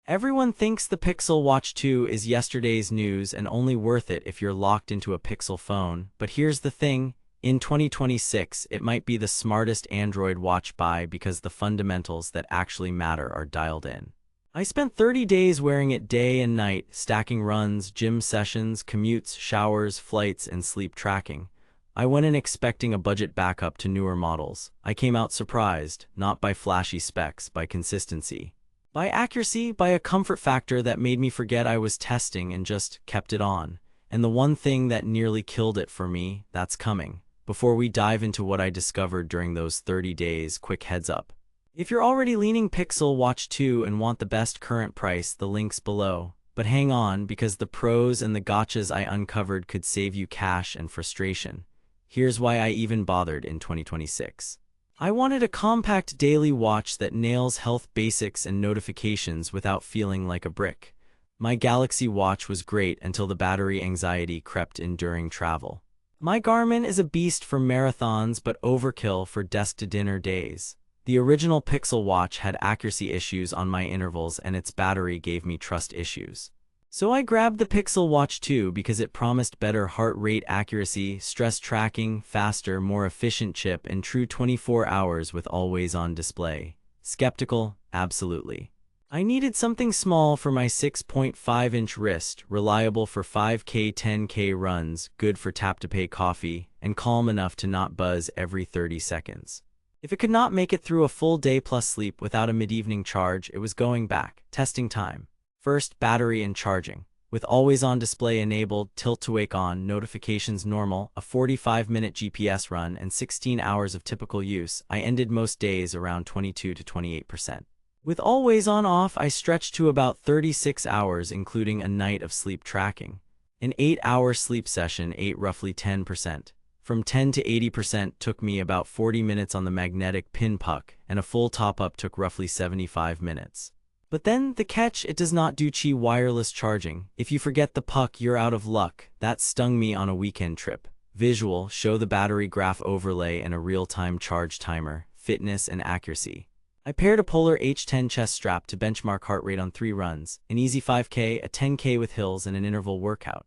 Everyone thinks the Pixel Watch 2 is yesterday's news and only worth it if you're locked into a Pixel phone, but here's the thing, in 2026 it might be the smartest Android watch buy because the fundamentals that actually matter are dialed in. I spent 30 days wearing it day and night, stacking runs, gym sessions, commutes, showers, flights, and sleep tracking. I went in expecting a budget backup to newer models. I came out surprised, not by flashy specs, by consistency. By accuracy, by a comfort factor that made me forget I was testing and just kept it on. And the one thing that nearly killed it for me, that's coming. Before we dive into what I discovered during those 30 days, quick heads up. If you're already leaning Pixel Watch 2 and want the best current price, the link's below. But hang on, because the pros and the gotchas I uncovered could save you cash and frustration. Here's why I even bothered in 2026. I wanted a compact daily watch that nails health basics and notifications without feeling like a brick. My Galaxy Watch was great until the battery anxiety crept in during travel. My Garmin is a beast for marathons but overkill for desk-to-dinner days. The original Pixel Watch had accuracy issues on my intervals and its battery gave me trust issues. So I grabbed the Pixel Watch 2 because it promised better heart rate accuracy, stress tracking, faster, more efficient chip, and true 24 hours with always-on display. Skeptical? Absolutely. I needed something small for my 6.5-inch wrist, reliable for 5K, 10K runs, good for tap-to-pay coffee, and calm enough to not buzz every 30 seconds. If it could not make it through a full day plus sleep without a mid-evening charge, it was going back. Testing time. First, battery and charging. With always-on display enabled, tilt-to-wake on, notifications normal, a 45-minute GPS run, and 16 hours of typical use, I ended most days around 22 to 28%. With always-on off, I stretched to about 36 hours, including a night of sleep tracking. An 8-hour sleep session ate roughly 10%. From 10 to 80% took me about 40 minutes on the magnetic pin puck, and a full top-up took roughly 75 minutes. But then, the catch, it does not do Qi wireless charging. If you forget the puck, you're out of luck. That stung me on a weekend trip. Visual, show the battery graph overlay and a real-time charge timer, fitness and accuracy. I paired a Polar H10 chest strap to benchmark heart rate on 3 runs, an easy 5K, a 10K with hills, and an interval workout.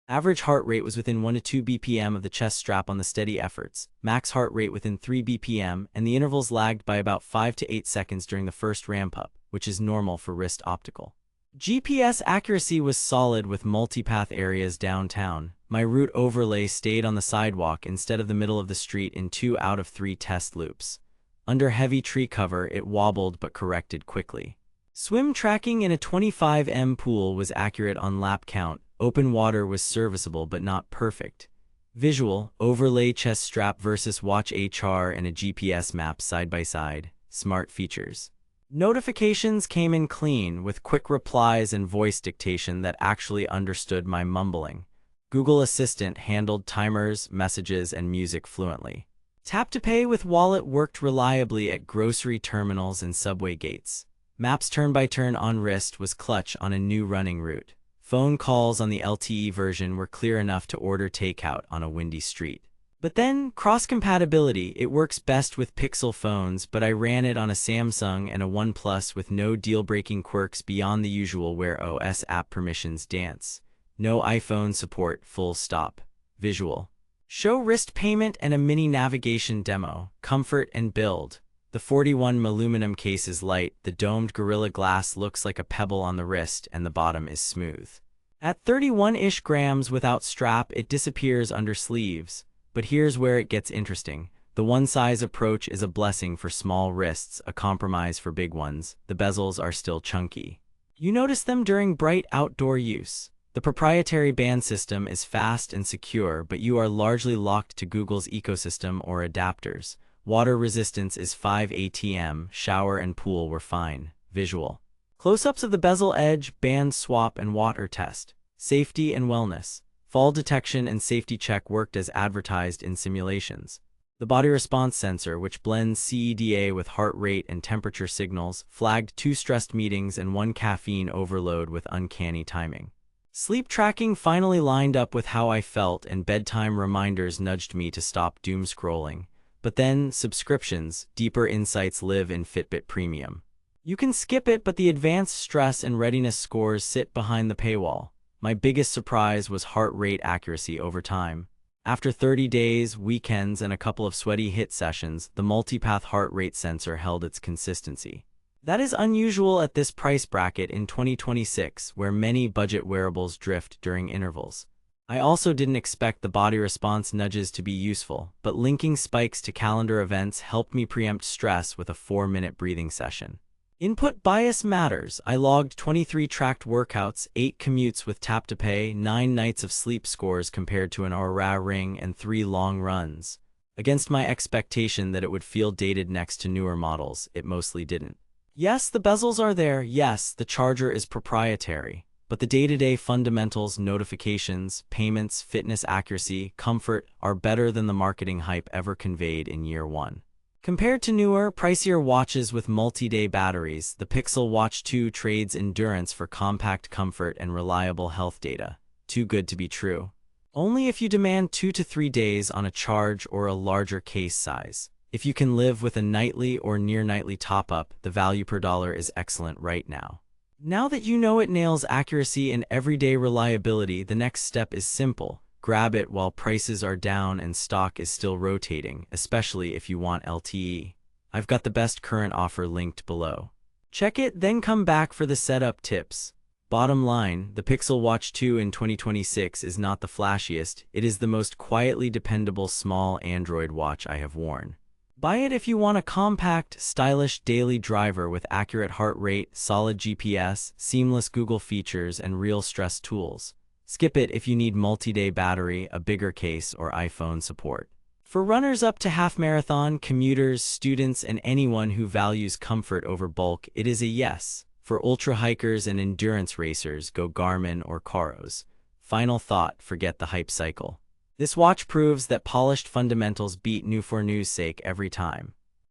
Average heart rate was within 1 to 2 BPM of the chest strap on the steady efforts, max heart rate within 3 BPM, and the intervals lagged by about 5 to 8 seconds during the first ramp-up, which is normal for wrist optical. GPS accuracy was solid with multipath areas downtown. My route overlay stayed on the sidewalk instead of the middle of the street in 2 out of 3 test loops. Under heavy tree cover, it wobbled but corrected quickly. Swim tracking in a 25m pool was accurate on lap count. Open water was serviceable but not perfect. Visual, overlay chest strap versus watch HR and a GPS map side by side. Smart features. Notifications came in clean, with quick replies and voice dictation that actually understood my mumbling. Google Assistant handled timers, messages, and music fluently. Tap to Pay with Wallet worked reliably at grocery terminals and subway gates. Maps turn-by-turn on wrist was clutch on a new running route. Phone calls on the LTE version were clear enough to order takeout on a windy street. But then, cross-compatibility, it works best with Pixel phones, but I ran it on a Samsung and a OnePlus with no deal-breaking quirks beyond the usual Wear OS app permissions dance. No iPhone support, full stop. Visual. Show wrist payment and a mini navigation demo. Comfort and build. The 41mm aluminum case is light, the domed Gorilla Glass looks like a pebble on the wrist, and the bottom is smooth. At 31-ish grams without strap, it disappears under sleeves. But here's where it gets interesting. The one-size approach is a blessing for small wrists, a compromise for big ones. The bezels are still chunky. You notice them during bright outdoor use. The proprietary band system is fast and secure, but you are largely locked to Google's ecosystem or adapters. Water resistance is 5 ATM, shower and pool were fine. Visual. Close-ups of the bezel edge, band swap, and water test. Safety and wellness. Fall detection and safety check worked as advertised in simulations. The body response sensor, which blends CEDA with heart rate and temperature signals, flagged 2 stressed meetings and 1 caffeine overload with uncanny timing. Sleep tracking finally lined up with how I felt, and bedtime reminders nudged me to stop doom scrolling. But then, subscriptions, deeper insights live in Fitbit Premium. You can skip it, but the advanced stress and readiness scores sit behind the paywall. My biggest surprise was heart rate accuracy over time. After 30 days, weekends, and a couple of sweaty hit sessions, the multipath heart rate sensor held its consistency. That is unusual at this price bracket in 2026, where many budget wearables drift during intervals. I also didn't expect the body response nudges to be useful, but linking spikes to calendar events helped me preempt stress with a 4-minute breathing session. Input bias matters. I logged 23 tracked workouts, 8 commutes with tap to pay, 9 nights of sleep scores compared to an Oura Ring, and 3 long runs. Against my expectation that it would feel dated next to newer models, it mostly didn't. Yes, the bezels are there. Yes, the charger is proprietary. But the day-to-day fundamentals, notifications, payments, fitness accuracy, comfort are better than the marketing hype ever conveyed in year one. Compared to newer, pricier watches with multi-day batteries, the Pixel Watch 2 trades endurance for compact comfort and reliable health data. Too good to be true. Only if you demand 2 to 3 days on a charge or a larger case size. If you can live with a nightly or near-nightly top-up, the value per dollar is excellent right now. Now that you know it nails accuracy and everyday reliability, the next step is simple. Grab it while prices are down and stock is still rotating, especially if you want LTE. I've got the best current offer linked below. Check it, then come back for the setup tips. Bottom line, the Pixel Watch 2 in 2026 is not the flashiest, it is the most quietly dependable small Android watch I have worn. Buy it if you want a compact, stylish daily driver with accurate heart rate, solid GPS, seamless Google features, and real stress tools. Skip it if you need multi-day battery, a bigger case, or iPhone support. For runners up to half marathon, commuters, students, and anyone who values comfort over bulk, it is a yes. For ultra hikers and endurance racers, go Garmin or Coros. Final thought, forget the hype cycle. This watch proves that polished fundamentals beat new for news sake every time.